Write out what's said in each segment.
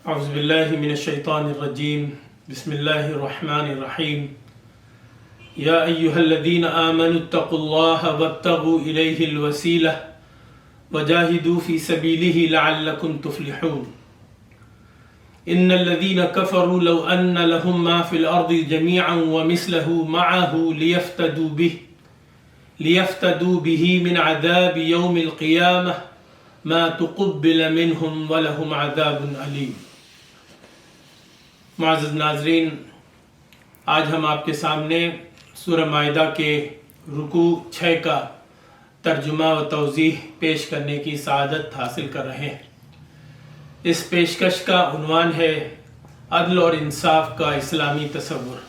اعوذ باللہ من الشیطان الرجیم بسم اللہ الرحمن الرحیم یا ایہا الذین آمنوا اتقوا اللہ وابتغوا الیہ الوسیلہ وجاہدوا فی سبیلہ لعلکم تفلحون ان الذین کفروا لو ان لهم ما فی الارض جميعا ومثلہ معہ لیفتدوا به من عذاب یوم القیامہ ما تقبل منہم ولہم عذاب علیم۔ معزز ناظرین، آج ہم آپ کے سامنے سورہ مائدہ کے رکوع 6 کا ترجمہ و توضیح پیش کرنے کی سعادت حاصل کر رہے ہیں۔ اس پیشکش کا عنوان ہے عدل اور انصاف کا اسلامی تصور۔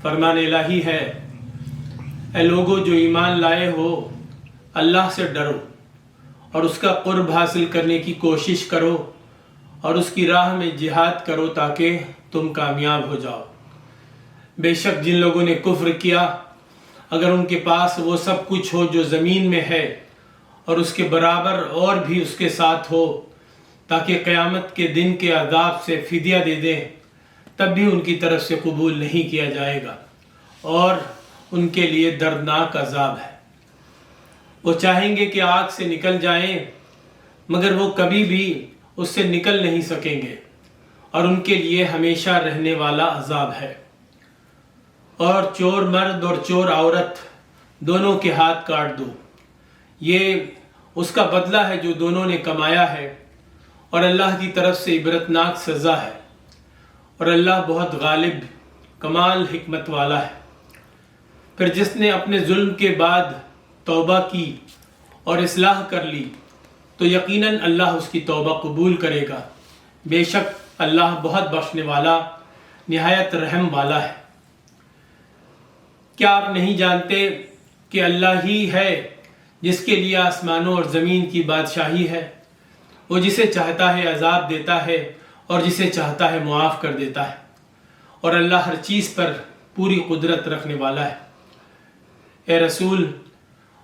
فرمان الہی ہے، اے لوگو جو ایمان لائے ہو، اللہ سے ڈرو اور اس کا قرب حاصل کرنے کی کوشش کرو اور اس کی راہ میں جہاد کرو تاکہ تم کامیاب ہو جاؤ۔ بے شک جن لوگوں نے کفر کیا، اگر ان کے پاس وہ سب کچھ ہو جو زمین میں ہے اور اس کے برابر اور بھی اس کے ساتھ ہو تاکہ قیامت کے دن کے عذاب سے فدیہ دے دیں، تب بھی ان کی طرف سے قبول نہیں کیا جائے گا اور ان کے لیے دردناک عذاب ہے۔ وہ چاہیں گے کہ آگ سے نکل جائیں مگر وہ کبھی بھی اس سے نکل نہیں سکیں گے اور ان کے لیے ہمیشہ رہنے والا عذاب ہے۔ اور چور مرد اور چور عورت دونوں کے ہاتھ کاٹ دو، یہ اس کا بدلہ ہے جو دونوں نے کمایا ہے، اور اللہ کی طرف سے عبرتناک سزا ہے، اور اللہ بہت غالب کمال حکمت والا ہے۔ پھر جس نے اپنے ظلم کے بعد توبہ کی اور اصلاح کر لی تو یقیناً اللہ اس کی توبہ قبول کرے گا، بے شک اللہ بہت بخشنے والا نہایت رحم والا ہے۔ کیا آپ نہیں جانتے کہ اللہ ہی ہے جس کے لیے آسمانوں اور زمین کی بادشاہی ہے؟ وہ جسے چاہتا ہے عذاب دیتا ہے اور جسے چاہتا ہے معاف کر دیتا ہے، اور اللہ ہر چیز پر پوری قدرت رکھنے والا ہے۔ اے رسول،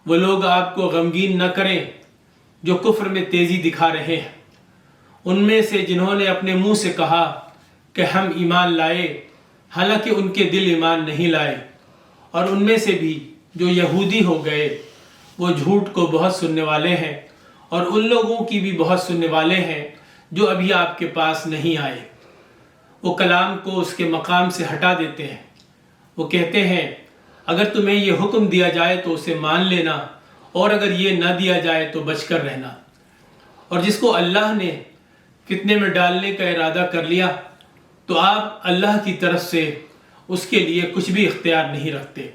وہ لوگ آپ کو غمگین نہ کریں جو کفر میں تیزی دکھا رہے ہیں، ان میں سے جنہوں نے اپنے منہ سے کہا کہ ہم ایمان لائے حالانکہ ان کے دل ایمان نہیں لائے، اور ان میں سے بھی جو یہودی ہو گئے، وہ جھوٹ کو بہت سننے والے ہیں، اور ان لوگوں کی بھی بہت سننے والے ہیں جو ابھی آپ کے پاس نہیں آئے۔ وہ کلام کو اس کے مقام سے ہٹا دیتے ہیں، وہ کہتے ہیں اگر تمہیں یہ حکم دیا جائے تو اسے مان لینا، اور اگر یہ نہ دیا جائے تو بچ کر رہنا۔ اور جس کو اللہ نے فتنے میں ڈالنے کا ارادہ کر لیا تو آپ اللہ کی طرف سے اس کے لیے کچھ بھی اختیار نہیں رکھتے۔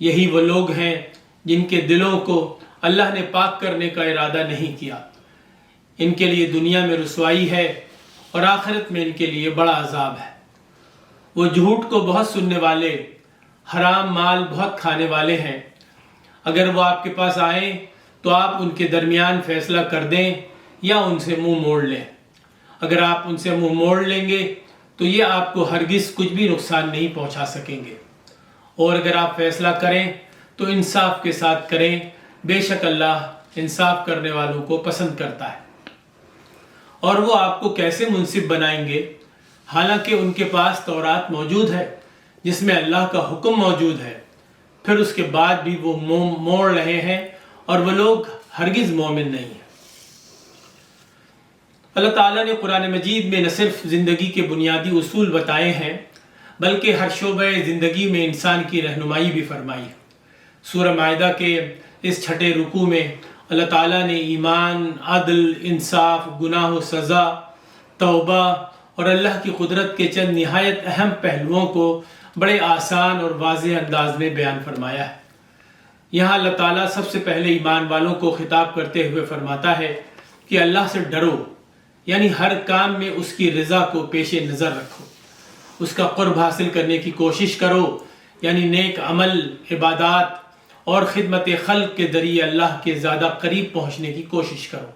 یہی وہ لوگ ہیں جن کے دلوں کو اللہ نے پاک کرنے کا ارادہ نہیں کیا، ان کے لیے دنیا میں رسوائی ہے اور آخرت میں ان کے لیے بڑا عذاب ہے۔ وہ جھوٹ کو بہت سننے والے، حرام مال بہت کھانے والے ہیں۔ اگر وہ آپ کے پاس آئیں تو آپ ان کے درمیان فیصلہ کر دیں یا ان سے منہ موڑ لیں۔ اگر آپ ان سے منہ موڑ لیں گے تو یہ آپ کو ہرگز کچھ بھی نقصان نہیں پہنچا سکیں گے، اور اگر آپ فیصلہ کریں تو انصاف کے ساتھ کریں، بے شک اللہ انصاف کرنے والوں کو پسند کرتا ہے۔ اور وہ آپ کو کیسے منصف بنائیں گے حالانکہ ان کے پاس تورات موجود ہے جس میں اللہ کا حکم موجود ہے، پھر اس کے بعد بھی وہ منہ موڑ رہے ہیں اور وہ لوگ ہرگز مومن نہیں ہیں۔ اللہ تعالیٰ نے قرآن مجید میں نہ صرف زندگی کے بنیادی اصول بتائے ہیں بلکہ ہر شعبہ زندگی میں انسان کی رہنمائی بھی فرمائی ہے۔ سورہ مائدہ کے اس 6 رکوع میں اللہ تعالیٰ نے ایمان، عدل، انصاف، گناہ و سزا، توبہ اور اللہ کی قدرت کے چند نہایت اہم پہلوؤں کو بڑے آسان اور واضح انداز میں بیان فرمایا ہے۔ یہاں اللہ تعالیٰ سب سے پہلے ایمان والوں کو خطاب کرتے ہوئے فرماتا ہے کہ اللہ سے ڈرو، یعنی ہر کام میں اس کی رضا کو پیش نظر رکھو، اس کا قرب حاصل کرنے کی کوشش کرو، یعنی نیک عمل، عبادات اور خدمت خلق کے ذریعے اللہ کے زیادہ قریب پہنچنے کی کوشش کرو،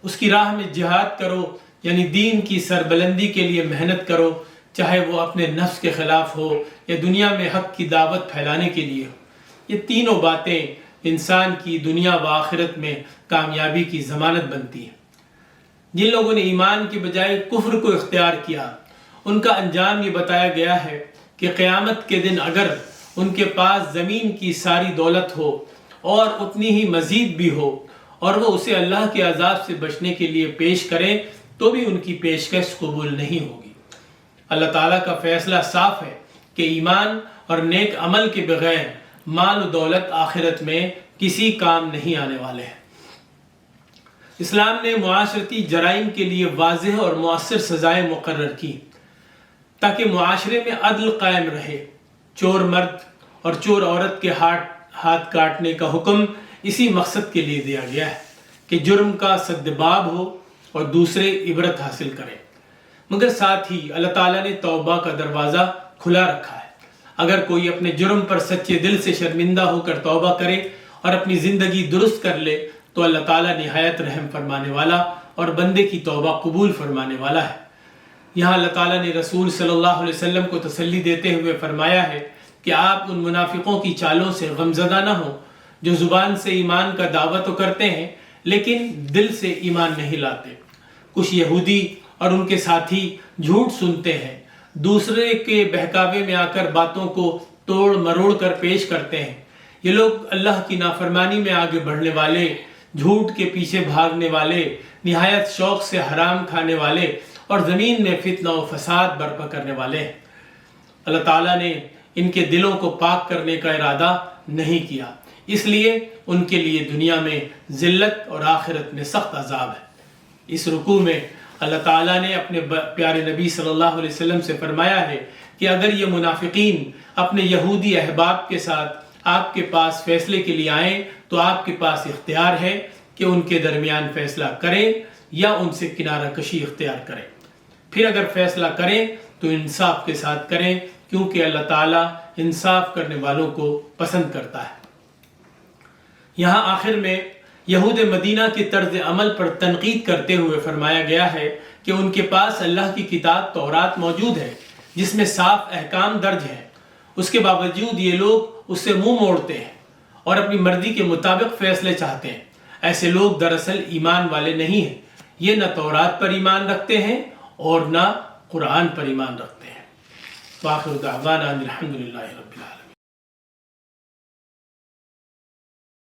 اس کی راہ میں جہاد کرو، یعنی دین کی سربلندی کے لیے محنت کرو، چاہے وہ اپنے نفس کے خلاف ہو یا دنیا میں حق کی دعوت پھیلانے کے لیے ہو۔ یہ تینوں باتیں انسان کی دنیا و آخرت میں کامیابی کی ضمانت بنتی ہیں۔ جن لوگوں نے ایمان کے بجائے کفر کو اختیار کیا ان کا انجام یہ بتایا گیا ہے کہ قیامت کے دن اگر ان کے پاس زمین کی ساری دولت ہو اور اتنی ہی مزید بھی ہو اور وہ اسے اللہ کے عذاب سے بچنے کے لیے پیش کریں تو بھی ان کی پیشکش قبول نہیں ہوگی۔ اللہ تعالیٰ کا فیصلہ صاف ہے کہ ایمان اور نیک عمل کے بغیر مال و دولت آخرت میں کسی کام نہیں آنے والے ہیں۔ اسلام نے معاشرتی جرائم کے لیے واضح اور مؤثر سزائیں مقرر کی تاکہ معاشرے میں عدل قائم رہے۔ چور مرد اور چور عورت کے ہاتھ کاٹنے کا حکم اسی مقصد کے لیے دیا گیا ہے کہ جرم کا سدباب ہو اور دوسرے عبرت حاصل کریں، مگر ساتھ ہی اللہ تعالیٰ نے توبہ کا دروازہ کھلا رکھا ہے۔ اگر کوئی اپنے جرم پر سچے دل سے شرمندہ ہو کر توبہ کرے اور اپنی زندگی درست کر لے تو اللہ تعالیٰ نہایت رحم فرمانے والا اور بندے کی توبہ قبول فرمانے والا ہے۔ یہاں اللہ تعالیٰ نے رسول صلی اللہ علیہ وسلم کو تسلی دیتے ہوئے فرمایا ہے کہ آپ ان منافقوں کی چالوں سے غمزدہ نہ ہوں جو زبان سے ایمان کا دعویٰ تو کرتے ہیں لیکن دل سے ایمان نہیں لاتے۔ کچھ یہودی اور ان کے ساتھی جھوٹ سنتے ہیں، دوسرے کے بہکاوے میں آ کر باتوں کو توڑ مروڑ کر پیش کرتے ہیں۔ یہ لوگ اللہ کی نافرمانی میں آگے بڑھنے والے، جھوٹ کے پیچھے بھاگنے والے، نہایت شوق سے حرام کھانے والے اور زمین میں فتنہ و فساد برپا کرنے والے ہیں۔ اللہ تعالیٰ نے ان کے دلوں کو پاک کرنے کا ارادہ نہیں کیا، اس لیے ان کے لیے دنیا میں ذلت اور آخرت میں سخت عذاب ہے۔ اس رکوع میں اللہ تعالیٰ نے اپنے پیارے نبی صلی اللہ علیہ وسلم سے فرمایا ہے کہ اگر یہ منافقین اپنے یہودی احباب کے ساتھ آپ کے پاس فیصلے کے لیے آئیں تو آپ کے پاس اختیار ہے کہ ان کے درمیان فیصلہ کریں یا ان سے کنارہ کشی اختیار کریں۔ پھر اگر فیصلہ کریں تو انصاف کے ساتھ کریں کیونکہ اللہ تعالیٰ انصاف کرنے والوں کو پسند کرتا ہے۔ یہاں آخر میں یہود مدینہ کے طرز عمل پر تنقید کرتے ہوئے فرمایا گیا ہے کہ ان کے پاس اللہ کی کتاب تورات موجود ہے جس میں صاف احکام درج ہے، اس کے باوجود یہ لوگ اس سے منہ موڑتے ہیں اور اپنی مرضی کے مطابق فیصلے چاہتے ہیں۔ ایسے لوگ دراصل ایمان والے نہیں ہیں، یہ نہ تورات پر ایمان رکھتے ہیں اور نہ قرآن پر ایمان رکھتے ہیں۔ وآخر دعوانا الحمدللہ رب العالمین۔